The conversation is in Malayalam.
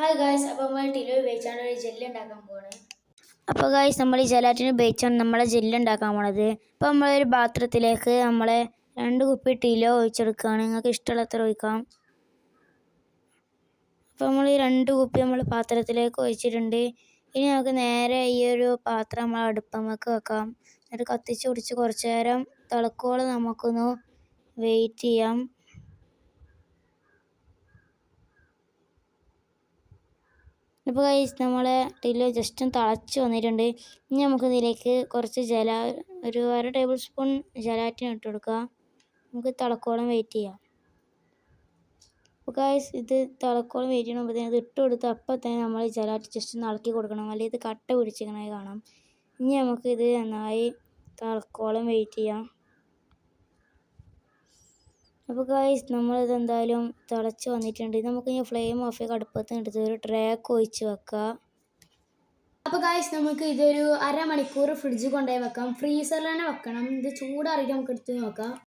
ഹായ് ഗായ്സ്, അപ്പോൾ നമ്മൾ ടിലോ ഉപയോഗിച്ചാണ് ഒരു ജെല്ല് ഉണ്ടാക്കാൻ പോകുന്നത്. അപ്പോൾ ഗായ്സ്, നമ്മൾ ഈ ജലാറ്റിന് ഉപയോഗിച്ചാണ് നമ്മളെ ജെല്ല് ഉണ്ടാക്കാൻ പോണത്. അപ്പോൾ നമ്മളൊരു പാത്രത്തിലേക്ക് നമ്മളെ 2 കുപ്പി ടിലോ ഒഴിച്ചെടുക്കുകയാണ്. നിങ്ങൾക്ക് ഇഷ്ടമുള്ളത്ര ഒഴിക്കാം. അപ്പോൾ നമ്മൾ ഈ 2 കുപ്പി നമ്മൾ പാത്രത്തിലേക്ക് ഒഴിച്ചിട്ടുണ്ട്. ഇനി നമുക്ക് നേരെ ഈ ഒരു പാത്രം നമ്മൾ അടുപ്പമേക്ക് വെക്കാം. എന്നിട്ട് കത്തിച്ച് പിടിച്ച് കുറച്ച് നേരം തിളക്കോളം നമുക്കൊന്ന് വെയിറ്റ് ചെയ്യാം. ഇപ്പോൾ ഗൈസ്, നമ്മളെ ടില്ലോ ജസ്റ്റ് ഒന്ന് തിളച്ച് വന്നിട്ടുണ്ട്. ഇനി നമുക്ക് ഇതിലേക്ക് കുറച്ച് ഒരു 1/2 ടേബിൾ സ്പൂൺ ജലാറ്റിൻ ഇട്ട് കൊടുക്കുക. നമുക്ക് തിളക്കോളം വെയിറ്റ് ചെയ്യാം. അപ്പോൾ ഗൈസ്, ഇത് തിളക്കോളം വെയിറ്റ് ചെയ്യണമെങ്കിൽ ഇത് ഇട്ട് കൊടുത്ത് അപ്പം തന്നെ നമ്മൾ ജലാറ്റിൻ ജസ്റ്റ് ഒന്ന് ഇളക്കി കൊടുക്കണം, അല്ലെങ്കിൽ ഇത് കട്ട പിടിച്ചിരിക്കണമായി കാണാം. ഇനി നമുക്ക് ഇത് നന്നായി തിളക്കോളം വെയിറ്റ് ചെയ്യാം. അപ്പോൾ ഗൈസ്, നമ്മളിത് എന്തായാലും തിളച്ച് വന്നിട്ടുണ്ട്. നമുക്ക് ഇനി ഫ്ലെയിം ഓഫ് ചെയ്ത് അടുപ്പത്ത് എടുത്ത് ഒരു ട്രേക്ക് ഒഴിച്ച് വെക്കുക. അപ്പോൾ ഗൈസ്, നമുക്ക് ഇതൊരു 1/2 മണിക്കൂർ ഫ്രിഡ്ജിൽ കൊണ്ടുപോയി വെക്കാം. ഫ്രീസറിൽ തന്നെ വെക്കണം. ഇത് ചൂടാറിയിട്ട് നമുക്ക് എടുത്ത് നോക്കാം.